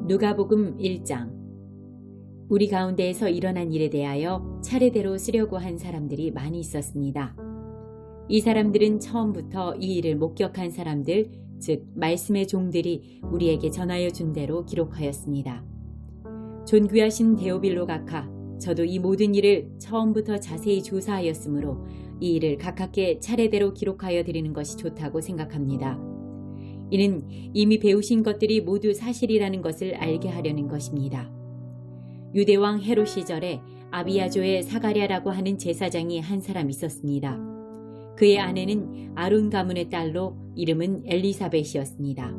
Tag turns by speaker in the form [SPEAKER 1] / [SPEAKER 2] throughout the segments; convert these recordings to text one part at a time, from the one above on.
[SPEAKER 1] 누가복음 1장. 우리 가운데에서 일어난 일에 대하여 차례대로 쓰려고 한 사람들이 많이 있었습니다. 이 사람들은 처음부터 이 일을 목격한 사람들, 즉 말씀의 종들이 우리에게 전하여 준 대로 기록하였습니다. 존귀하신 데오빌로 각하, 저도 이 모든 일을 처음부터 자세히 조사하였으므로 이 일을 가깝게 차례대로 기록하여 드리는 것이 좋다고 생각합니다. 이는 이미 배우신 것들이 모두 사실이라는 것을 알게 하려는 것입니다. 유대왕 헤롯 시절에 아비야조의 사가랴라고 하는 제사장이 한 사람 있었습니다. 그의 아내는 아론 가문의 딸로 이름은 엘리사벳이었습니다.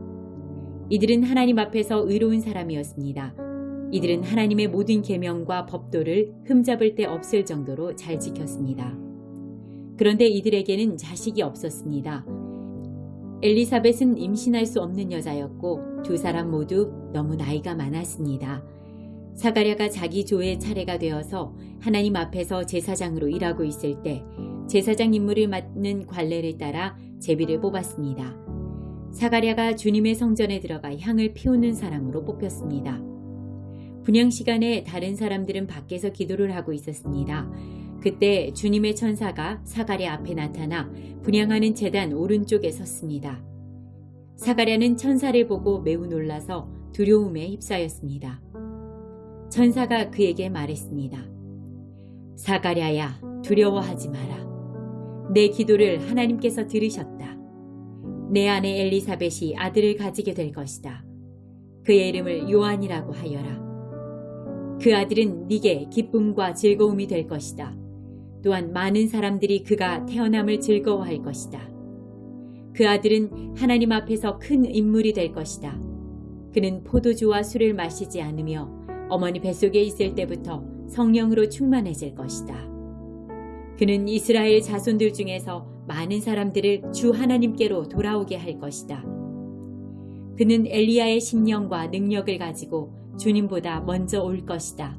[SPEAKER 1] 이들은 하나님 앞에서 의로운 사람이었습니다. 이들은 하나님의 모든 계명과 법도를 흠잡을 데 없을 정도로 잘 지켰습니다. 그런데 이들에게는 자식이 없었습니다. 엘리사벳은 임신할 수 없는 여자였고 두 사람 모두 너무 나이가 많았습니다. 사가랴가 자기 조의 차례가 되어서 하나님 앞에서 제사장으로 일하고 있을 때 제사장 임무를 맡는 관례를 따라 제비를 뽑았습니다. 사가랴가 주님의 성전에 들어가 향을 피우는 사람으로 뽑혔습니다. 분향 시간에 다른 사람들은 밖에서 기도를 하고 있었습니다. 그때 주님의 천사가 사가랴 앞에 나타나 분향하는 제단 오른쪽에 섰습니다. 사가랴는 천사를 보고 매우 놀라서 두려움에 휩싸였습니다. 천사가 그에게 말했습니다. 사가랴야, 두려워하지 마라. 내 기도를 하나님께서 들으셨다. 내 아내 엘리사벳이 아들을 가지게 될 것이다. 그의 이름을 요한이라고 하여라. 그 아들은 네게 기쁨과 즐거움이 될 것이다. 또한 많은 사람들이 그가 태어남을 즐거워할 것이다. 그 아들은 하나님 앞에서 큰 인물이 될 것이다. 그는 포도주와 술을 마시지 않으며 어머니 뱃속에 있을 때부터 성령으로 충만해질 것이다. 그는 이스라엘 자손들 중에서 많은 사람들을 주 하나님께로 돌아오게 할 것이다. 그는 엘리야의 심령과 능력을 가지고 주님보다 먼저 올 것이다.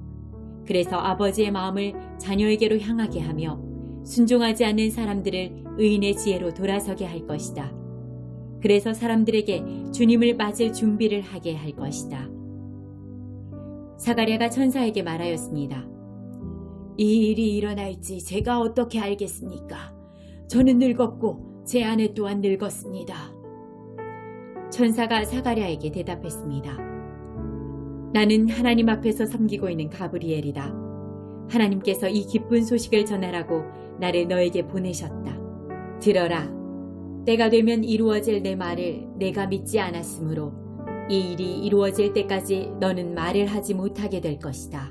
[SPEAKER 1] 그래서 아버지의 마음을 자녀에게로 향하게 하며 순종하지 않는 사람들을 의인의 지혜로 돌아서게 할 것이다. 그래서 사람들에게 주님을 맞을 준비를 하게 할 것이다. 사가랴가 천사에게 말하였습니다. 이 일이 일어날지 제가 어떻게 알겠습니까? 저는 늙었고 제 아내 또한 늙었습니다. 천사가 사가랴에게 대답했습니다. 나는 하나님 앞에서 섬기고 있는 가브리엘이다. 하나님께서 이 기쁜 소식을 전하라고 나를 너에게 보내셨다. 들어라. 때가 되면 이루어질 내 말을 내가 믿지 않았으므로 이 일이 이루어질 때까지 너는 말을 하지 못하게 될 것이다.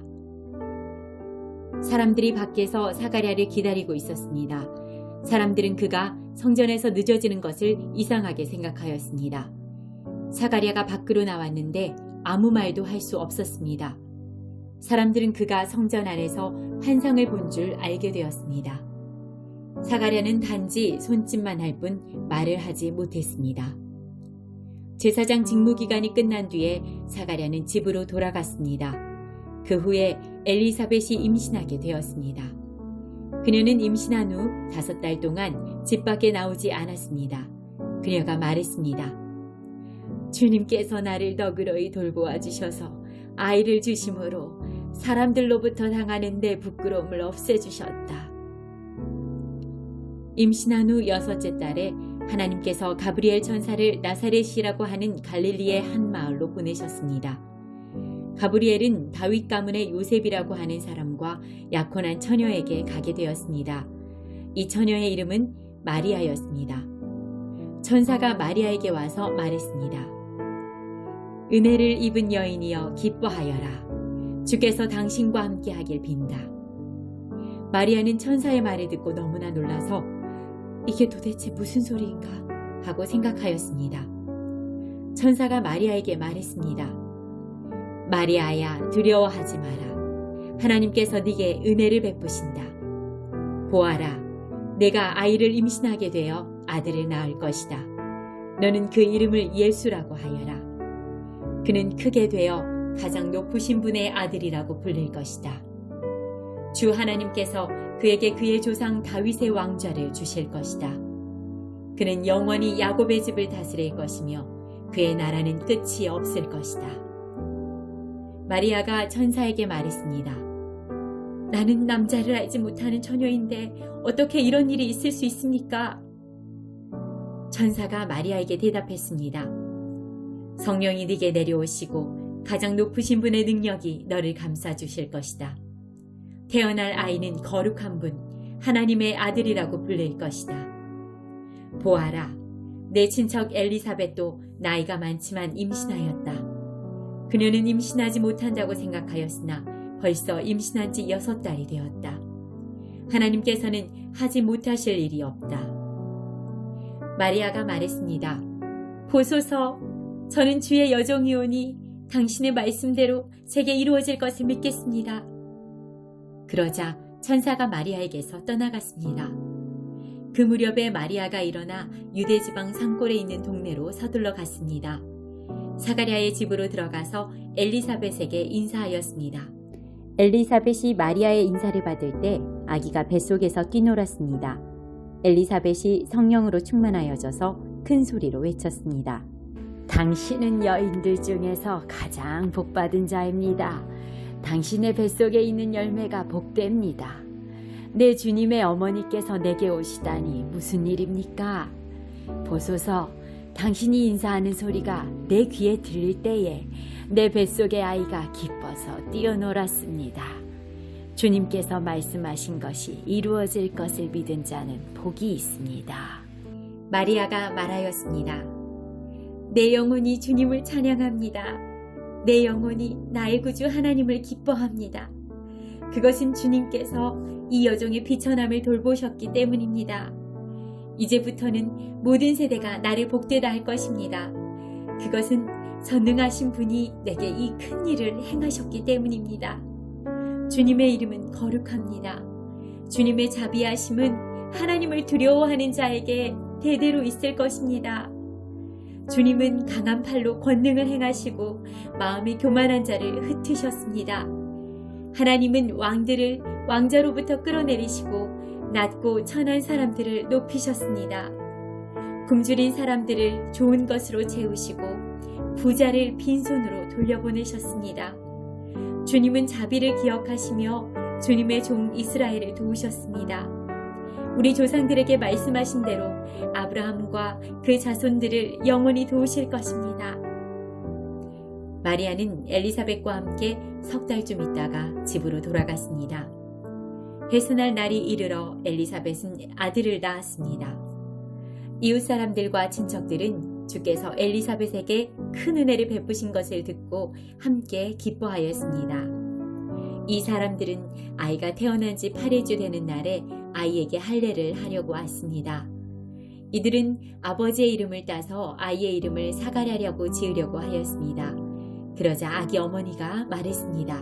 [SPEAKER 1] 사람들이 밖에서 사가랴를 기다리고 있었습니다. 사람들은 그가 성전에서 늦어지는 것을 이상하게 생각하였습니다. 사가랴가 밖으로 나왔는데 아무 말도 할 수 없었습니다. 사람들은 그가 성전 안에서 환상을 본 줄 알게 되었습니다. 사가랴는 단지 손짓만 할 뿐 말을 하지 못했습니다. 제사장 직무 기간이 끝난 뒤에 사가랴는 집으로 돌아갔습니다. 그 후에 엘리사벳이 임신하게 되었습니다. 그녀는 임신한 후 5달 동안 집 밖에 나오지 않았습니다. 그녀가 말했습니다. 주님께서 나를 너그러이 돌보아 주셔서 아이를 주심으로 사람들로부터 당하는 내 부끄러움을 없애주셨다. 임신한 후 6째 달에 하나님께서 가브리엘 천사를 나사렛이라고 하는 갈릴리의 한 마을로 보내셨습니다. 가브리엘은 다윗 가문의 요셉이라고 하는 사람과 약혼한 처녀에게 가게 되었습니다. 이 처녀의 이름은 마리아였습니다. 천사가 마리아에게 와서 말했습니다. 은혜를 입은 여인이여 기뻐하여라. 주께서 당신과 함께 하길 빈다. 마리아는 천사의 말을 듣고 너무나 놀라서 이게 도대체 무슨 소리인가 하고 생각하였습니다. 천사가 마리아에게 말했습니다. 마리아야, 두려워하지 마라. 하나님께서 네게 은혜를 베푸신다. 보아라, 내가 아이를 임신하게 되어 아들을 낳을 것이다. 너는 그 이름을 예수라고 하여라. 그는 크게 되어 가장 높으신 분의 아들이라고 불릴 것이다. 주 하나님께서 그에게 그의 조상 다윗의 왕좌를 주실 것이다. 그는 영원히 야곱의 집을 다스릴 것이며 그의 나라는 끝이 없을 것이다. 마리아가 천사에게 말했습니다. 나는 남자를 알지 못하는 처녀인데 어떻게 이런 일이 있을 수 있습니까? 천사가 마리아에게 대답했습니다. 성령이 네게 내려오시고 가장 높으신 분의 능력이 너를 감싸주실 것이다. 태어날 아이는 거룩한 분, 하나님의 아들이라고 불릴 것이다. 보아라, 내 친척 엘리사벳도 나이가 많지만 임신하였다. 그녀는 임신하지 못한다고 생각하였으나 벌써 임신한 지 6달이 되었다. 하나님께서는 하지 못하실 일이 없다. 마리아가 말했습니다. 보소서, 저는 주의 여종이오니 당신의 말씀대로 제게 이루어질 것을 믿겠습니다. 그러자 천사가 마리아에게서 떠나갔습니다. 그 무렵에 마리아가 일어나 유대지방 산골에 있는 동네로 서둘러 갔습니다. 사가랴의 집으로 들어가서 엘리사벳에게 인사하였습니다. 엘리사벳이 마리아의 인사를 받을 때 아기가 뱃속에서 뛰놀았습니다. 엘리사벳이 성령으로 충만하여져서 큰 소리로 외쳤습니다. 당신은 여인들 중에서 가장 복받은 자입니다. 당신의 뱃속에 있는 열매가 복됩니다. 내 주님의 어머니께서 내게 오시다니 무슨 일입니까? 보소서, 당신이 인사하는 소리가 내 귀에 들릴 때에 내 뱃속의 아이가 기뻐서 뛰어놀았습니다. 주님께서 말씀하신 것이 이루어질 것을 믿은 자는 복이 있습니다. 마리아가 말하였습니다. 내 영혼이 주님을 찬양합니다. 내 영혼이 나의 구주 하나님을 기뻐합니다. 그것은 주님께서 이 여종의 비천함을 돌보셨기 때문입니다. 이제부터는 모든 세대가 나를 복되다 할 것입니다. 그것은 전능하신 분이 내게 이 큰 일을 행하셨기 때문입니다. 주님의 이름은 거룩합니다. 주님의 자비하심은 하나님을 두려워하는 자에게 대대로 있을 것입니다. 주님은 강한 팔로 권능을 행하시고 마음이 교만한 자를 흩으셨습니다. 하나님은 왕들을 왕자로부터 끌어내리시고 낮고 천한 사람들을 높이셨습니다. 굶주린 사람들을 좋은 것으로 채우시고 부자를 빈손으로 돌려보내셨습니다. 주님은 자비를 기억하시며 주님의 종 이스라엘을 도우셨습니다. 우리 조상들에게 말씀하신 대로 아브라함과 그 자손들을 영원히 도우실 것입니다. 마리아는 엘리사벳과 함께 3달쯤 있다가 집으로 돌아갔습니다. 해수날 날이 이르러 엘리사벳은 아들을 낳았습니다. 이웃 사람들과 친척들은 주께서 엘리사벳에게 큰 은혜를 베푸신 것을 듣고 함께 기뻐하였습니다. 이 사람들은 아이가 태어난 지 8일째 되는 날에 아이에게 할례를 하려고 왔습니다. 이들은 아버지의 이름을 따서 아이의 이름을 사가랴라고 지으려고 하였습니다. 그러자 아기 어머니가 말했습니다.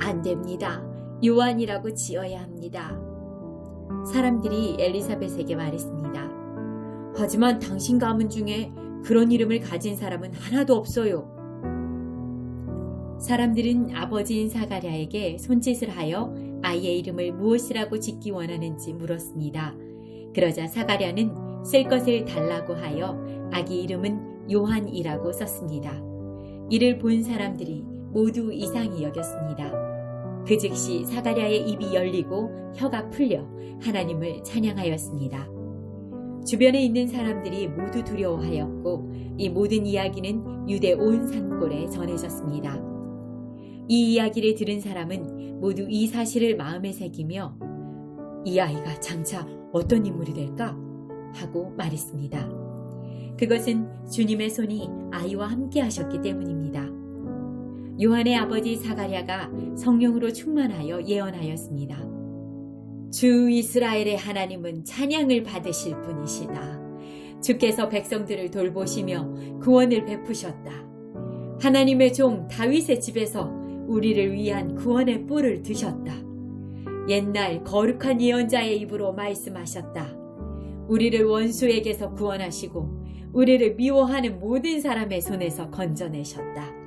[SPEAKER 1] 안 됩니다. 요한이라고 지어야 합니다. 사람들이 엘리사벳에게 말했습니다. 하지만 당신 가문 중에 그런 이름을 가진 사람은 하나도 없어요. 사람들은 아버지인 사가랴에게 손짓을 하여 아이의 이름을 무엇이라고 짓기 원하는지 물었습니다. 그러자 사가랴는 쓸 것을 달라고 하여 아기 이름은 요한이라고 썼습니다. 이를 본 사람들이 모두 이상히 여겼습니다. 그 즉시 사가랴의 입이 열리고 혀가 풀려 하나님을 찬양하였습니다. 주변에 있는 사람들이 모두 두려워하였고 이 모든 이야기는 유대 온 산골에 전해졌습니다. 이 이야기를 들은 사람은 모두 이 사실을 마음에 새기며 이 아이가 장차 어떤 인물이 될까? 하고 말했습니다. 그것은 주님의 손이 아이와 함께 하셨기 때문입니다. 요한의 아버지 사가랴가 성령으로 충만하여 예언하였습니다. 주 이스라엘의 하나님은 찬양을 받으실 분이시다. 주께서 백성들을 돌보시며 구원을 베푸셨다. 하나님의 종 다윗의 집에서 우리를 위한 구원의 뿔을 드셨다. 옛날 거룩한 예언자의 입으로 말씀하셨다. 우리를 원수에게서 구원하시고 우리를 미워하는 모든 사람의 손에서 건져내셨다.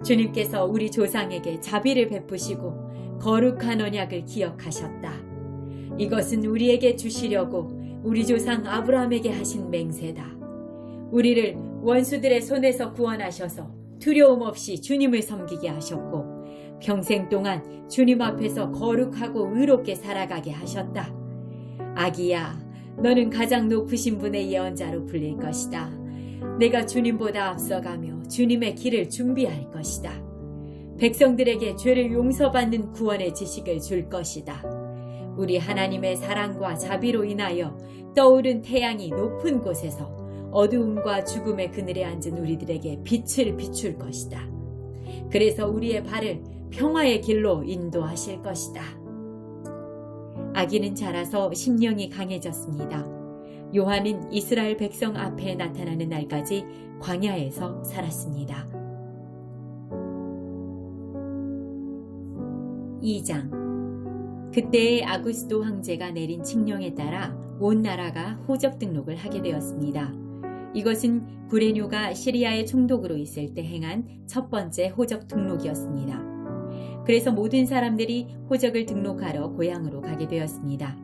[SPEAKER 1] 주님께서 우리 조상에게 자비를 베푸시고 거룩한 언약을 기억하셨다. 이것은 우리에게 주시려고 우리 조상 아브라함에게 하신 맹세다. 우리를 원수들의 손에서 구원하셔서 두려움 없이 주님을 섬기게 하셨고 평생 동안 주님 앞에서 거룩하고 의롭게 살아가게 하셨다. 아기야, 너는 가장 높으신 분의 예언자로 불릴 것이다. 내가 주님보다 앞서가며 주님의 길을 준비할 것이다. 백성들에게 죄를 용서받는 구원의 지식을 줄 것이다. 우리 하나님의 사랑과 자비로 인하여 떠오른 태양이 높은 곳에서 어두움과 죽음의 그늘에 앉은 우리들에게 빛을 비출 것이다. 그래서 우리의 발을 평화의 길로 인도하실 것이다. 아기는 자라서 심령이 강해졌습니다. 요한은 이스라엘 백성 앞에 나타나는 날까지 광야에서 살았습니다. 2장. 그때의 아구스도 황제가 내린 칙령에 따라 온 나라가 호적 등록을 하게 되었습니다. 이것은 구레뇨가 시리아의 총독으로 있을 때 행한 첫 번째 호적 등록이었습니다. 그래서 모든 사람들이 호적을 등록하러 고향으로 가게 되었습니다.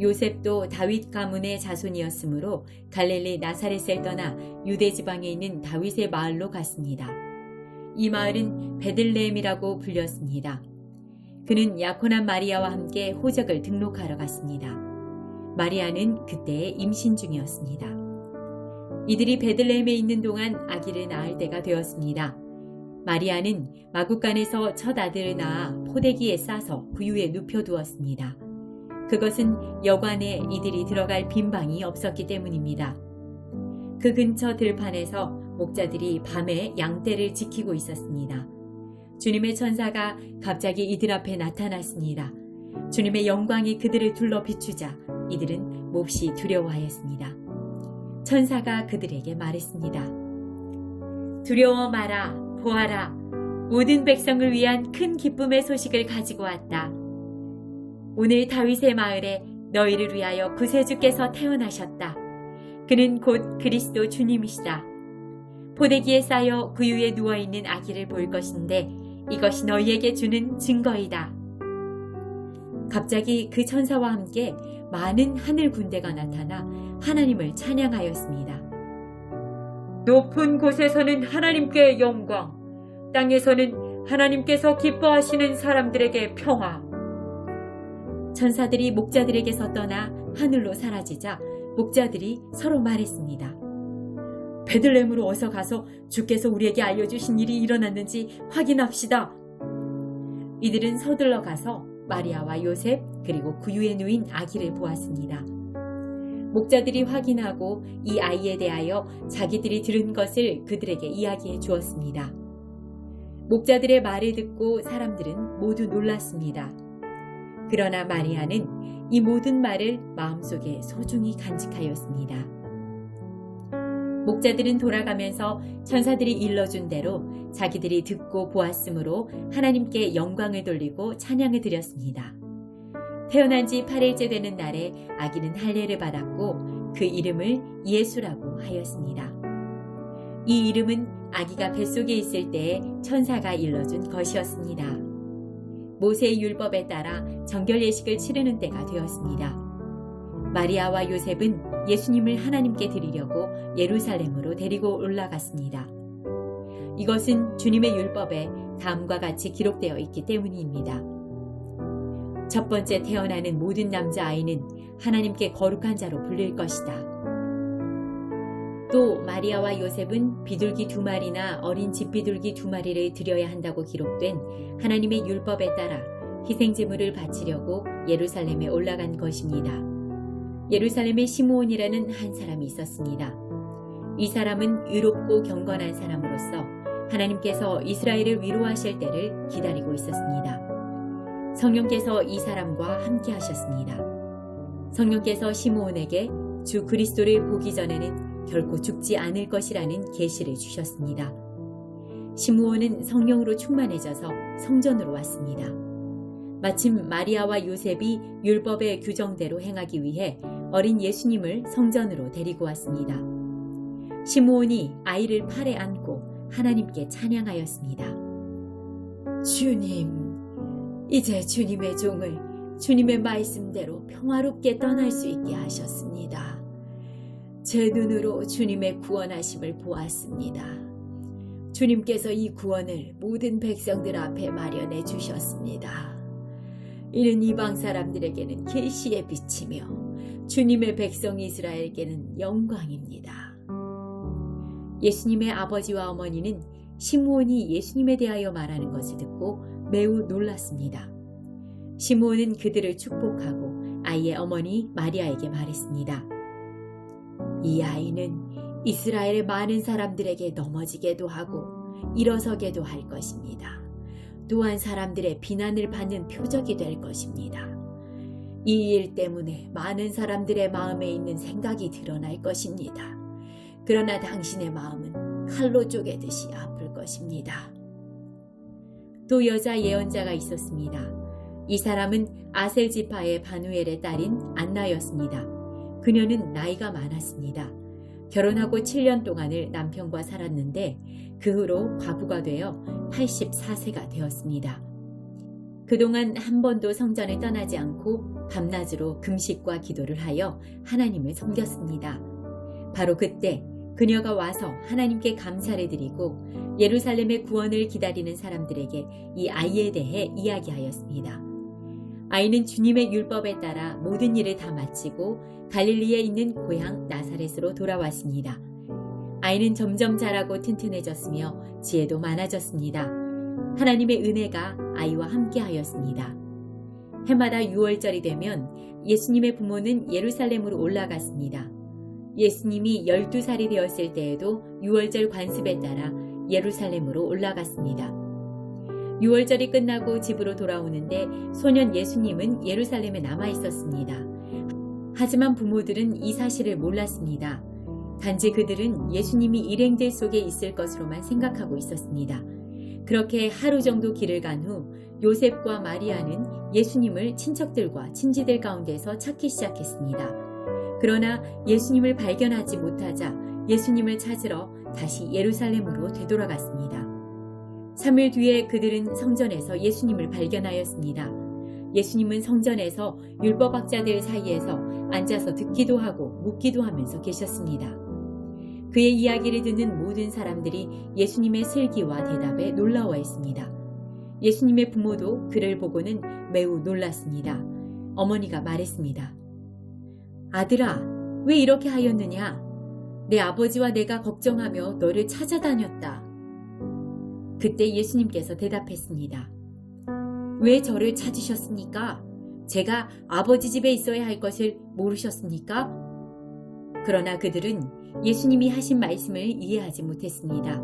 [SPEAKER 1] 요셉도 다윗 가문의 자손이었으므로 갈릴리 나사렛을 떠나 유대 지방에 있는 다윗의 마을로 갔습니다. 이 마을은 베들레헴이라고 불렸습니다. 그는 약혼한 마리아와 함께 호적을 등록하러 갔습니다. 마리아는 그때 임신 중이었습니다. 이들이 베들레헴에 있는 동안 아기를 낳을 때가 되었습니다. 마리아는 마구간에서 첫 아들을 낳아 포대기에 싸서 구유에 눕혀두었습니다. 그것은 여관에 이들이 들어갈 빈 방이 없었기 때문입니다. 그 근처 들판에서 목자들이 밤에 양떼를 지키고 있었습니다. 주님의 천사가 갑자기 이들 앞에 나타났습니다. 주님의 영광이 그들을 둘러 비추자 이들은 몹시 두려워하였습니다. 천사가 그들에게 말했습니다. 두려워 마라, 보아라. 모든 백성을 위한 큰 기쁨의 소식을 가지고 왔다. 오늘 다윗의 마을에 너희를 위하여 구세주께서 태어나셨다. 그는 곧 그리스도 주님이시다. 포대기에 쌓여 구유에 누워있는 아기를 볼 것인데 이것이 너희에게 주는 증거이다. 갑자기 그 천사와 함께 많은 하늘 군대가 나타나 하나님을 찬양하였습니다. 높은 곳에서는 하나님께 영광, 땅에서는 하나님께서 기뻐하시는 사람들에게 평화. 천사들이 목자들에게서 떠나 하늘로 사라지자 목자들이 서로 말했습니다. 베들레헴으로 어서 가서 주께서 우리에게 알려주신 일이 일어났는지 확인합시다. 이들은 서둘러 가서 마리아와 요셉 그리고 구유에 누인 아기를 보았습니다. 목자들이 확인하고 이 아이에 대하여 자기들이 들은 것을 그들에게 이야기해 주었습니다. 목자들의 말을 듣고 사람들은 모두 놀랐습니다. 그러나 마리아는 이 모든 말을 마음속에 소중히 간직하였습니다. 목자들은 돌아가면서 천사들이 일러준 대로 자기들이 듣고 보았으므로 하나님께 영광을 돌리고 찬양을 드렸습니다. 태어난 지 8일째 되는 날에 아기는 할례를 받았고 그 이름을 예수라고 하였습니다. 이 이름은 아기가 뱃속에 있을 때에 천사가 일러준 것이었습니다. 모세의 율법에 따라 정결 예식을 치르는 때가 되었습니다. 마리아와 요셉은 예수님을 하나님께 드리려고 예루살렘으로 데리고 올라갔습니다. 이것은 주님의 율법에 다음과 같이 기록되어 있기 때문입니다. 첫 번째 태어나는 모든 남자아이는 하나님께 거룩한 자로 불릴 것이다. 또 마리아와 요셉은 비둘기 2마리나 어린 집비둘기 2마리를 드려야 한다고 기록된 하나님의 율법에 따라 희생제물을 바치려고 예루살렘에 올라간 것입니다. 예루살렘에 시므온이라는 한 사람이 있었습니다. 이 사람은 의롭고 경건한 사람으로서 하나님께서 이스라엘을 위로하실 때를 기다리고 있었습니다. 성령께서 이 사람과 함께 하셨습니다. 성령께서 시므온에게 주 그리스도를 보기 전에는 결코 죽지 않을 것이라는 계시를 주셨습니다. 시므온은 성령으로 충만해져서 성전으로 왔습니다. 마침 마리아와 요셉이 율법의 규정대로 행하기 위해 어린 예수님을 성전으로 데리고 왔습니다. 시므온이 아이를 팔에 안고 하나님께 찬양하였습니다. 주님, 이제 주님의 종을 주님의 말씀대로 평화롭게 떠날 수 있게 하셨습니다. 제 눈으로 주님의 구원하심을 보았습니다.
[SPEAKER 2] 주님께서 이 구원을 모든 백성들 앞에 마련해 주셨습니다. 이는 이방 사람들에게는 계시의 빛이며 주님의 백성 이스라엘에게는 영광입니다. 예수님의 아버지와 어머니는 시므온이 예수님에 대하여 말하는 것을 듣고 매우 놀랐습니다. 시므온은 그들을 축복하고 아이의 어머니 마리아에게 말했습니다. 이 아이는 이스라엘의 많은 사람들에게 넘어지게도 하고 일어서게도 할 것입니다. 또한 사람들의 비난을 받는 표적이 될 것입니다. 이 일 때문에 많은 사람들의 마음에 있는 생각이 드러날 것입니다. 그러나 당신의 마음은 칼로 쪼개듯이 아플 것입니다. 또 여자 예언자가 있었습니다. 이 사람은 아셀 지파의 바누엘의 딸인 안나였습니다. 그녀는 나이가 많았습니다. 결혼하고 7년 동안을 남편과 살았는데 그 후로 과부가 되어 84세가 되었습니다. 그동안 한 번도 성전을 떠나지 않고 밤낮으로 금식과 기도를 하여 하나님을 섬겼습니다. 바로 그때 그녀가 와서 하나님께 감사를 드리고 예루살렘의 구원을 기다리는 사람들에게 이 아이에 대해 이야기하였습니다. 아이는 주님의 율법에 따라 모든 일을 다 마치고 갈릴리에 있는 고향 나사렛으로 돌아왔습니다. 아이는 점점 자라고 튼튼해졌으며 지혜도 많아졌습니다. 하나님의 은혜가 아이와 함께 하였습니다. 해마다 6월절이 되면 예수님의 부모는 예루살렘으로 올라갔습니다. 예수님이 12살이 되었을 때에도 6월절 관습에 따라 예루살렘으로 올라갔습니다. 6월절이 끝나고 집으로 돌아오는데 소년 예수님은 예루살렘에 남아 있었습니다. 하지만 부모들은 이 사실을 몰랐습니다. 단지 그들은 예수님이 일행들 속에 있을 것으로만 생각하고 있었습니다. 그렇게 하루 정도 길을 간 후 요셉과 마리아는 예수님을 친척들과 친지들 가운데서 찾기 시작했습니다. 그러나 예수님을 발견하지 못하자 예수님을 찾으러 다시 예루살렘으로 되돌아갔습니다. 3일 뒤에 그들은 성전에서 예수님을 발견하였습니다. 예수님은 성전에서 율법학자들 사이에서 앉아서 듣기도 하고 묻기도 하면서 계셨습니다. 그의 이야기를 듣는 모든 사람들이 예수님의 슬기와 대답에 놀라워했습니다. 예수님의 부모도 그를 보고는 매우 놀랐습니다. 어머니가 말했습니다. 아들아, 왜 이렇게 하였느냐? 내 아버지와 내가 걱정하며 너를 찾아다녔다. 그때 예수님께서 대답했습니다. 왜 저를 찾으셨습니까? 제가 아버지 집에 있어야 할 것을 모르셨습니까? 그러나 그들은 예수님이 하신 말씀을 이해하지 못했습니다.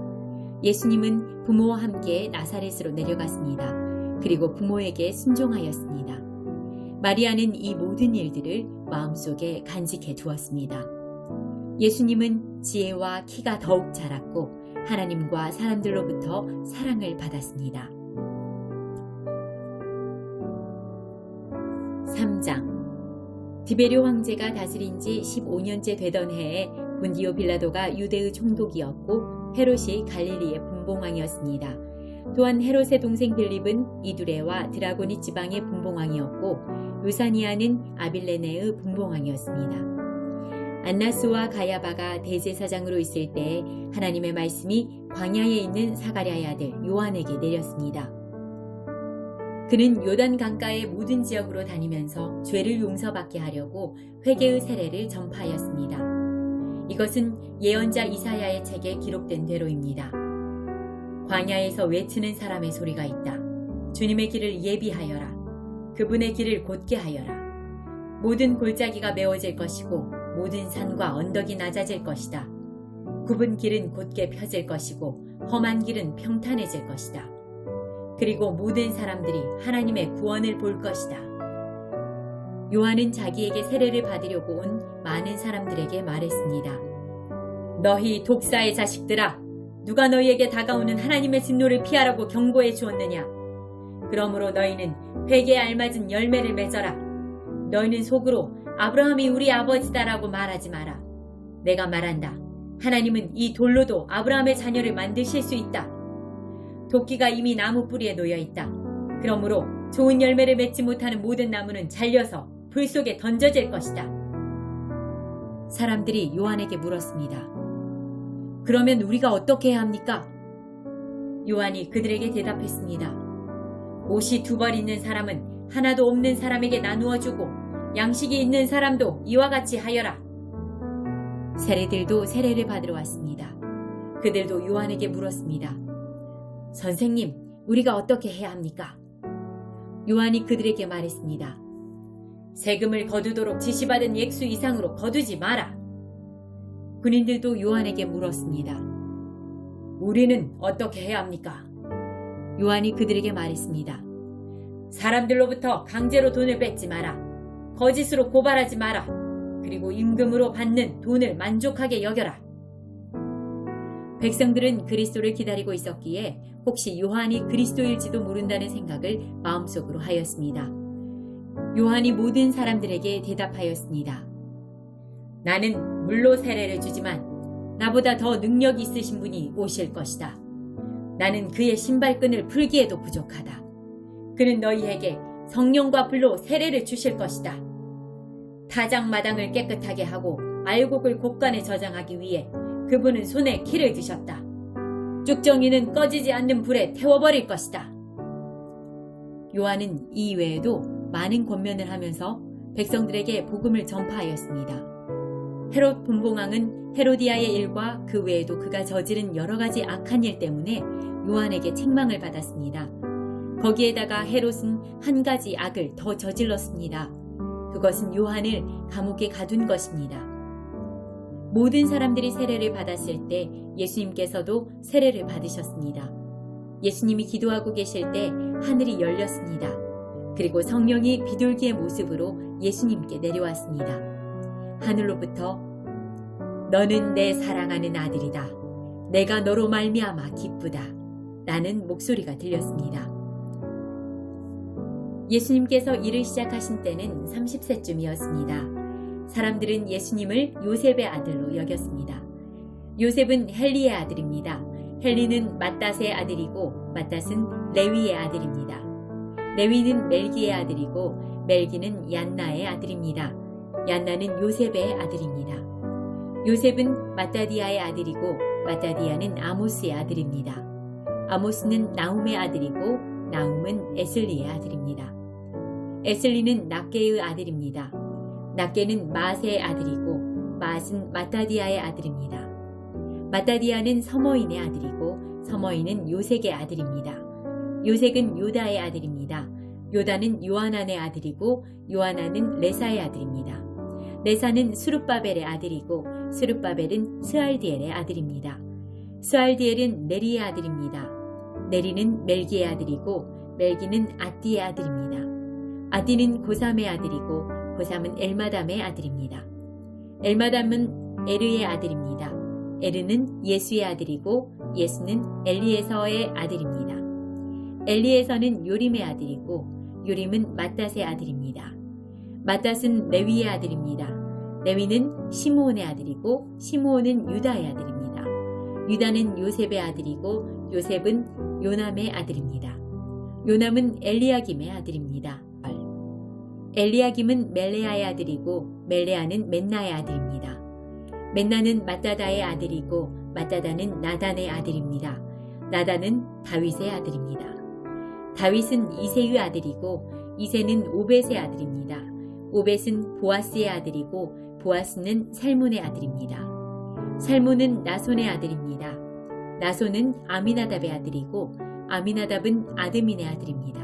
[SPEAKER 2] 예수님은 부모와 함께 나사렛으로 내려갔습니다. 그리고 부모에게 순종하였습니다. 마리아는 이 모든 일들을 마음속에 간직해 두었습니다. 예수님은 지혜와 키가 더욱 자랐고 하나님과 사람들로부터 사랑을 받았습니다. 3장 디베료 황제가 다스린 지 15년째 되던 해에 본디오 빌라도가 유대의 총독이었고 헤롯이 갈릴리의 분봉왕이었습니다. 또한 헤롯의 동생 빌립은 이두레와 드라고니 지방의 분봉왕이었고 루사니아는 아빌레네의 분봉왕이었습니다. 안나스와 가야바가 대제사장으로 있을 때 하나님의 말씀이 광야에 있는 사가랴의 아들 요한에게 내렸습니다. 그는 요단 강가의 모든 지역으로 다니면서 죄를 용서받게 하려고 회개의 세례를 전파하였습니다. 이것은 예언자 이사야의 책에 기록된 대로입니다. 광야에서 외치는 사람의 소리가 있다. 주님의 길을 예비하여라. 그분의 길을 곧게 하여라. 모든 골짜기가 메워질 것이고 모든 산과 언덕이 낮아질 것이다. 굽은 길은 곧게 펴질 것이고 험한 길은 평탄해질 것이다. 그리고 모든 사람들이 하나님의 구원을 볼 것이다. 요한은 자기에게 세례를 받으려고 온 많은 사람들에게 말했습니다. 너희 독사의 자식들아, 누가 너희에게 다가오는 하나님의 진노를 피하라고 경고해 주었느냐? 그러므로 너희는 회개에 알맞은 열매를 맺어라. 너희는 속으로 아브라함이 우리 아버지다라고 말하지 마라. 내가 말한다. 하나님은 이 돌로도 아브라함의 자녀를 만드실 수 있다. 도끼가 이미 나무 뿌리에 놓여 있다. 그러므로 좋은 열매를 맺지 못하는 모든 나무는 잘려서 불 속에 던져질 것이다. 사람들이 요한에게 물었습니다. 그러면 우리가 어떻게 해야 합니까? 요한이 그들에게 대답했습니다. 옷이 2벌 있는 사람은 하나도 없는 사람에게 나누어 주고 양식이 있는 사람도 이와 같이 하여라. 세례들도 세례를 받으러 왔습니다. 그들도 요한에게 물었습니다. 선생님, 우리가 어떻게 해야 합니까? 요한이 그들에게 말했습니다. 세금을 거두도록 지시받은 액수 이상으로 거두지 마라. 군인들도 요한에게 물었습니다. 우리는 어떻게 해야 합니까? 요한이 그들에게 말했습니다. 사람들로부터 강제로 돈을 뺏지 마라. 거짓으로 고발하지 마라. 그리고 임금으로 받는 돈을 만족하게 여겨라. 백성들은 그리스도를 기다리고 있었기에 혹시 요한이 그리스도일지도 모른다는 생각을 마음속으로 하였습니다. 요한이 모든 사람들에게 대답하였습니다. 나는 물로 세례를 주지만 나보다 더 능력이 있으신 분이 오실 것이다. 나는 그의 신발끈을 풀기에도 부족하다. 그는 너희에게 성령과 불로 세례를 주실 것이다. 타작마당을 깨끗하게 하고 알곡을 곡간에 저장하기 위해 그분은 손에 키를 드셨다. 쭉정이는 꺼지지 않는 불에 태워버릴 것이다. 요한은 이 외에도 많은 권면을 하면서 백성들에게 복음을 전파하였습니다. 헤롯 분봉왕은 헤로디아의 일과 그 외에도 그가 저지른 여러 가지 악한 일 때문에 요한에게 책망을 받았습니다. 거기에다가 헤롯은 한 가지 악을 더 저질렀습니다. 그것은 요한을 감옥에 가둔 것입니다. 모든 사람들이 세례를 받았을 때 예수님께서도 세례를 받으셨습니다. 예수님이 기도하고 계실 때 하늘이 열렸습니다. 그리고 성령이 비둘기의 모습으로 예수님께 내려왔습니다. 하늘로부터 너는 내 사랑하는 아들이다. 내가 너로 말미암아 기쁘다. 라는 목소리가 들렸습니다. 예수님께서 일을 시작하신 때는 30세쯤이었습니다. 사람들은 예수님을 요셉의 아들로 여겼습니다. 요셉은 헬리의 아들입니다. 헬리는 맏닷의 아들이고 맏닷은 레위의 아들입니다. 레위는 멜기의 아들이고 멜기는 얀나의 아들입니다. 얀나는 요셉의 아들입니다. 요셉은 마따디아의 아들이고 마따디아는 아모스의 아들입니다. 아모스는 나움의 아들이고 나움은 에슬리의 아들입니다. 에슬리는 낫게의 아들입니다. 낫게는 마세의 아들이고 마스는 마따디아의 아들입니다. 마따디아는 서머인의 아들이고 서머인은 요색의 아들입니다. 요색은 요다의 아들입니다. 요다는 요하난의 아들이고 요하난은 레사의 아들입니다. 레사는 수룹바벨의 아들이고 수룹바벨은 스알디엘의 아들입니다. 스알디엘은 네리의 아들입니다. 네리는 멜기의 아들이고 멜기는 아띠의 아들입니다. 아띠는 고삼의 아들이고 고삼은 엘마담의 아들입니다. 엘마담은 에르의 아들입니다. 에르는 예수의 아들이고 예수는 엘리에서의 아들입니다. 엘리에서는 요림의 아들이고 요림은 맏닷의 아들입니다. 맏닷은 레위의 아들입니다. 레위는 시므온의 아들이고 시므온은 유다의 아들입니다. 유다는 요셉의 아들이고 요셉은 요남의 아들입니다. 요남은 엘리야김의 아들입니다. 엘리야김은 멜레아의 아들이고 멜레아는 맨나의 아들입니다. 맨나는 맏다다의 아들이고 맏다다는 나단의 아들입니다. 나단은 다윗의 아들입니다. 다윗은 이새의 아들이고 이새는 오벳의 아들입니다. 오벳은 보아스의 아들이고 보아스는 살몬의 아들입니다. 살몬은 나손의 아들입니다. 나손은 아미나답의 아들이고 아미나답은 아드민의 아들입니다.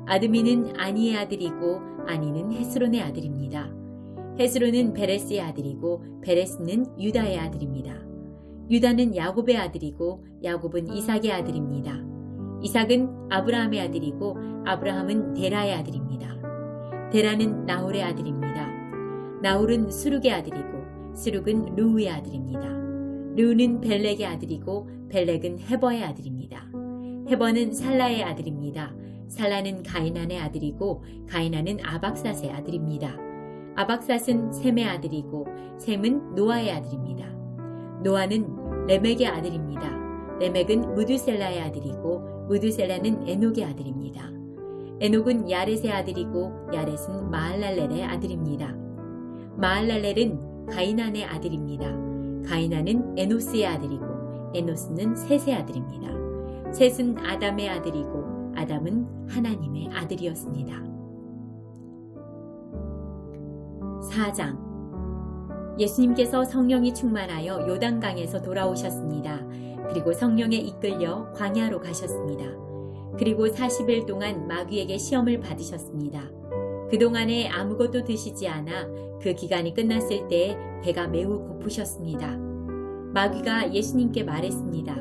[SPEAKER 2] 아드민은 아니의 아들이고 아니는 헤스론의 아들입니다. 헤스론은 베레스의 아들이고 베레스는 유다의 아들입니다. 유다는 야곱의 아들이고 야곱은 이삭의 아들입니다. 이삭은 아브라함의 아들이고 아브라함은 데라의 아들입니다. 데라는 나홀의 아들입니다. 나홀은 수룩의 아들이고 수룩은 르우의 아들입니다. 르우는 벨렉의 아들이고 벨렉은 헤버의 아들입니다. 헤버는 살라의 아들입니다. 살라는 가이난의 아들이고 가이난은 아박삿의 아들입니다. 아박삿은 셈의 아들이고 셈은 노아의 아들입니다. 노아는 레멕의 아들입니다. 레멕은 무두셀라의 아들이고 무두셀라는 에녹의 아들입니다. 에녹은 야렛의 아들이고 야렛은 마할랄렐의 아들입니다. 마할랄렐은 가이난의 아들입니다. 가이난은 에노스의 아들이고 에노스는 셋의 아들입니다. 셋은 아담의 아들이고 아담은 하나님의 아들이었습니다. 4장. 예수님께서 성령이 충만하여 요단강에서 돌아오셨습니다. 그리고 성령에 이끌려 광야로 가셨습니다. 그리고 40일 동안 마귀에게 시험을 받으셨습니다. 그동안에 아무것도 드시지 않아 그 기간이 끝났을 때 배가 매우 고프셨습니다. 마귀가 예수님께 말했습니다.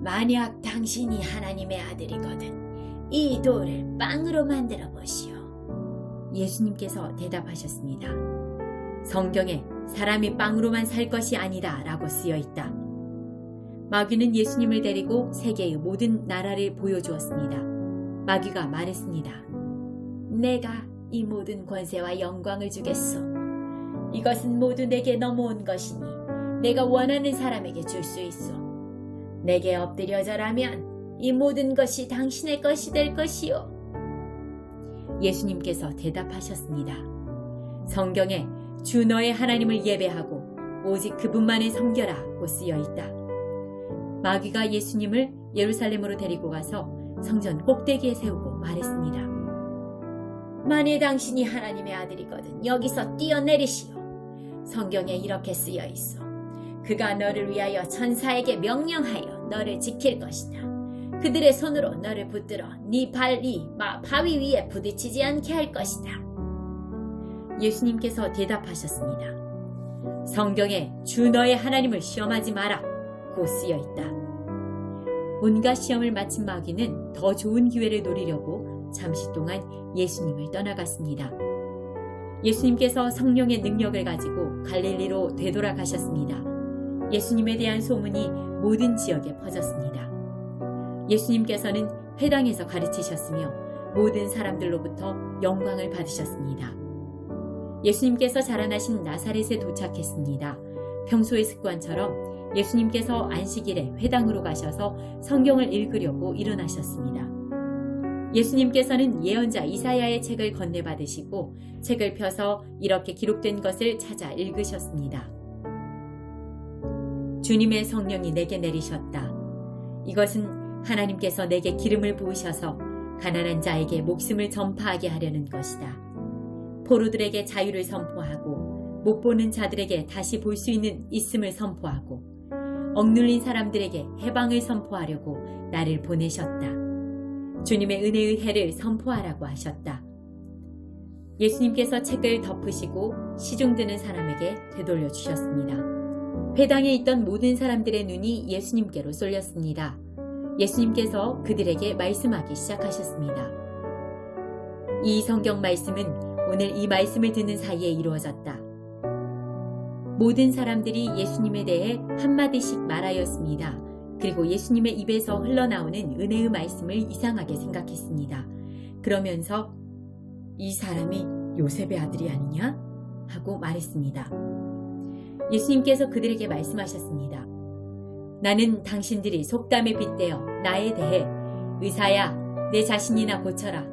[SPEAKER 2] 만약 당신이 하나님의 아들이거든 이 돌을 빵으로 만들어 보시오. 예수님께서 대답하셨습니다. 성경에 사람이 빵으로만 살 것이 아니다 라고 쓰여 있다. 마귀는 예수님을 데리고 세계의 모든 나라를 보여주었습니다. 마귀가 말했습니다. 내가 이 모든 권세와 영광을 주겠소. 이것은 모두 내게 넘어온 것이니 내가 원하는 사람에게 줄 수 있소. 내게 엎드려 절하면 이 모든 것이 당신의 것이 될 것이요. 예수님께서 대답하셨습니다. 성경에 주 너의 하나님을 예배하고 오직 그분만을 섬겨라고 쓰여 있다. 마귀가 예수님을 예루살렘으로 데리고 가서 성전 꼭대기에 세우고 말했습니다. 만일 당신이 하나님의 아들이거든 여기서 뛰어내리시오. 성경에 이렇게 쓰여 있어. 그가 너를 위하여 천사에게 명령하여 너를 지킬 것이다. 그들의 손으로 너를 붙들어 네 발이 바위 위에 부딪히지 않게 할 것이다. 예수님께서 대답하셨습니다. 성경에 주 너의 하나님을 시험하지 마라 고 쓰여 있다. 온갖 시험을 마친 마귀는 더 좋은 기회를 노리려고 잠시 동안 예수님을 떠나갔습니다. 예수님께서 성령의 능력을 가지고 갈릴리로 되돌아가셨습니다. 예수님에 대한 소문이 모든 지역에 퍼졌습니다. 예수님께서는 회당에서 가르치셨으며 모든 사람들로부터 영광을 받으셨습니다. 예수님께서 자라나신 나사렛에 도착했습니다. 평소의 습관처럼 예수님께서 안식일에 회당으로 가셔서 성경을 읽으려고 일어나셨습니다. 예수님께서는 예언자 이사야의 책을 건네받으시고 책을 펴서 이렇게 기록된 것을 찾아 읽으셨습니다. 주님의 성령이 내게 내리셨다. 이것은 하나님께서 내게 기름을 부으셔서 가난한 자에게 목숨을 전파하게 하려는 것이다. 포로들에게 자유를 선포하고 못 보는 자들에게 다시 볼 수 있는 있음을 선포하고 억눌린 사람들에게 해방을 선포하려고 나를 보내셨다. 주님의 은혜의 해를 선포하라고 하셨다. 예수님께서 책을 덮으시고 시중드는 사람에게 되돌려 주셨습니다. 회당에 있던 모든 사람들의 눈이 예수님께로 쏠렸습니다. 예수님께서 그들에게 말씀하기 시작하셨습니다. 이 성경 말씀은 오늘 이 말씀을 듣는 사이에 이루어졌다. 모든 사람들이 예수님에 대해 한마디씩 말하였습니다. 그리고 예수님의 입에서 흘러나오는 은혜의 말씀을 이상하게 생각했습니다. 그러면서 이 사람이 요셉의 아들이 아니냐? 하고 말했습니다. 예수님께서 그들에게 말씀하셨습니다. 나는 당신들이 속담에 빗대어 나에 대해 의사야 내 자신이나 고쳐라.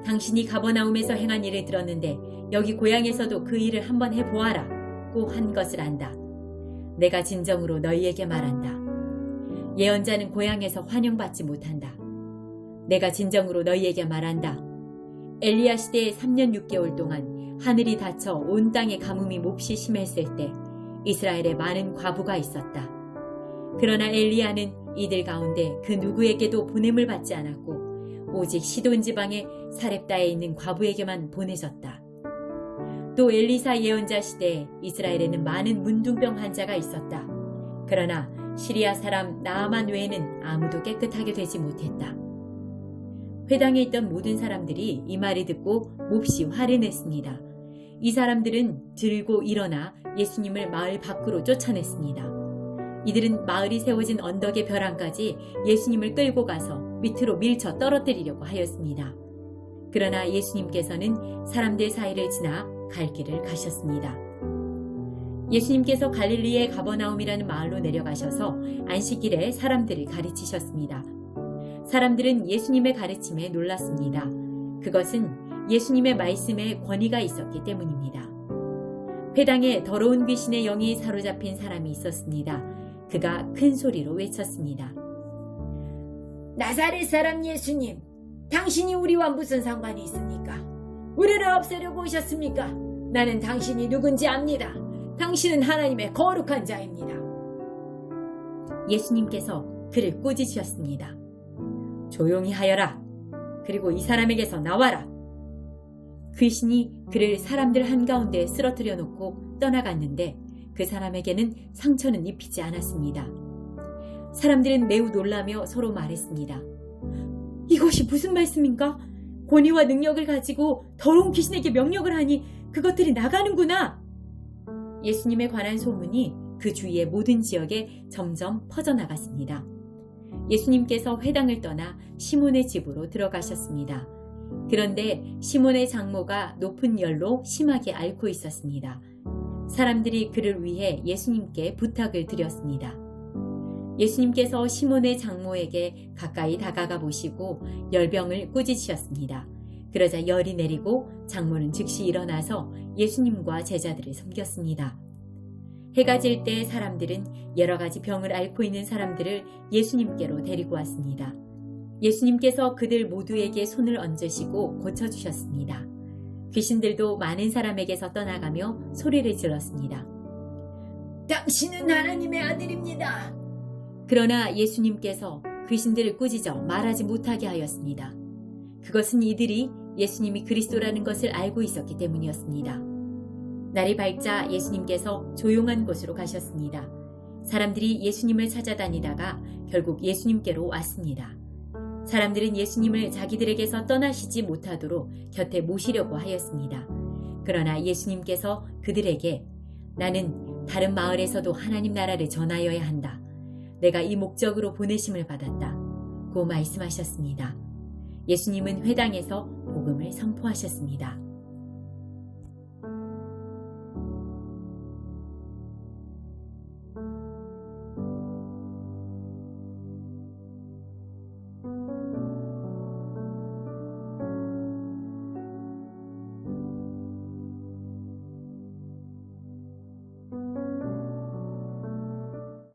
[SPEAKER 2] 당신이 가버나움에서 행한 일을 들었는데 여기 고향에서도 그 일을 한번 해보아라 고 한 것을 안다. 내가 진정으로 너희에게 말한다. 예언자는 고향에서 환영받지 못한다. 내가 진정으로 너희에게 말한다. 엘리야 시대에 3년 6개월 동안 하늘이 닫혀 온 땅의 가뭄이 몹시 심했을 때 이스라엘에 많은 과부가 있었다. 그러나 엘리야는 이들 가운데 그 누구에게도 보냄을 받지 않았고 오직 시돈 지방의 사렙다에 있는 과부에게만 보내졌다. 또 엘리사 예언자 시대에 이스라엘에는 많은 문둥병 환자가 있었다. 그러나 시리아 사람 나아만 외에는 아무도 깨끗하게 되지 못했다. 회당에 있던 모든 사람들이 이 말을 듣고 몹시 화를 냈습니다. 이 사람들은 들고 일어나 예수님을 마을 밖으로 쫓아냈습니다. 이들은 마을이 세워진 언덕의 벼랑까지 예수님을 끌고 가서 밑으로 밀쳐 떨어뜨리려고 하였습니다. 그러나 예수님께서는 사람들 사이를 지나 갈 길을 가셨습니다. 예수님께서 갈릴리의 가버나움이라는 마을로 내려가셔서 안식일에 사람들을 가르치셨습니다. 사람들은 예수님의 가르침에 놀랐습니다. 그것은 예수님의 말씀에 권위가 있었기 때문입니다. 회당에 더러운 귀신의 영이 사로잡힌 사람이 있었습니다. 그가 큰 소리로 외쳤습니다.
[SPEAKER 3] 나사렛 사람 예수님, 당신이 우리와 무슨 상관이 있습니까? 우리를 없애려고 오셨습니까? 나는 당신이 누군지 압니다. 당신은 하나님의 거룩한 자입니다.
[SPEAKER 2] 예수님께서 그를 꾸짖으셨습니다. 조용히 하여라. 그리고 이 사람에게서 나와라. 귀신이 그를 사람들 한가운데 쓰러뜨려 놓고 떠나갔는데 그 사람에게는 상처는 입히지 않았습니다. 사람들은 매우 놀라며 서로 말했습니다. 이것이 무슨 말씀인가? 권위와 능력을 가지고 더러운 귀신에게 명령을 하니 그것들이 나가는구나. 예수님에 관한 소문이 그 주위의 모든 지역에 점점 퍼져나갔습니다. 예수님께서 회당을 떠나 시몬의 집으로 들어가셨습니다. 그런데 시몬의 장모가 높은 열로 심하게 앓고 있었습니다. 사람들이 그를 위해 예수님께 부탁을 드렸습니다. 예수님께서 시몬의 장모에게 가까이 다가가 보시고 열병을 꾸짖으셨습니다. 그러자 열이 내리고 장모는 즉시 일어나서 예수님과 제자들을 섬겼습니다. 해가 질 때 사람들은 여러 가지 병을 앓고 있는 사람들을 예수님께로 데리고 왔습니다. 예수님께서 그들 모두에게 손을 얹으시고 고쳐주셨습니다. 귀신들도 많은 사람에게서 떠나가며 소리를 질렀습니다.
[SPEAKER 3] 당신은 하나님의 아들입니다.
[SPEAKER 2] 그러나 예수님께서 귀신들을 꾸짖어 말하지 못하게 하였습니다. 그것은 이들이 예수님이 그리스도라는 것을 알고 있었기 때문이었습니다. 날이 밝자 예수님께서 조용한 곳으로 가셨습니다. 사람들이 예수님을 찾아다니다가 결국 예수님께로 왔습니다. 사람들은 예수님을 자기들에게서 떠나시지 못하도록 곁에 모시려고 하였습니다. 그러나 예수님께서 그들에게 나는 다른 마을에서도 하나님 나라를 전하여야 한다. 내가 이 목적으로 보내심을 받았다. 고 말씀하셨습니다. 예수님은 회당에서 복음을 선포하셨습니다.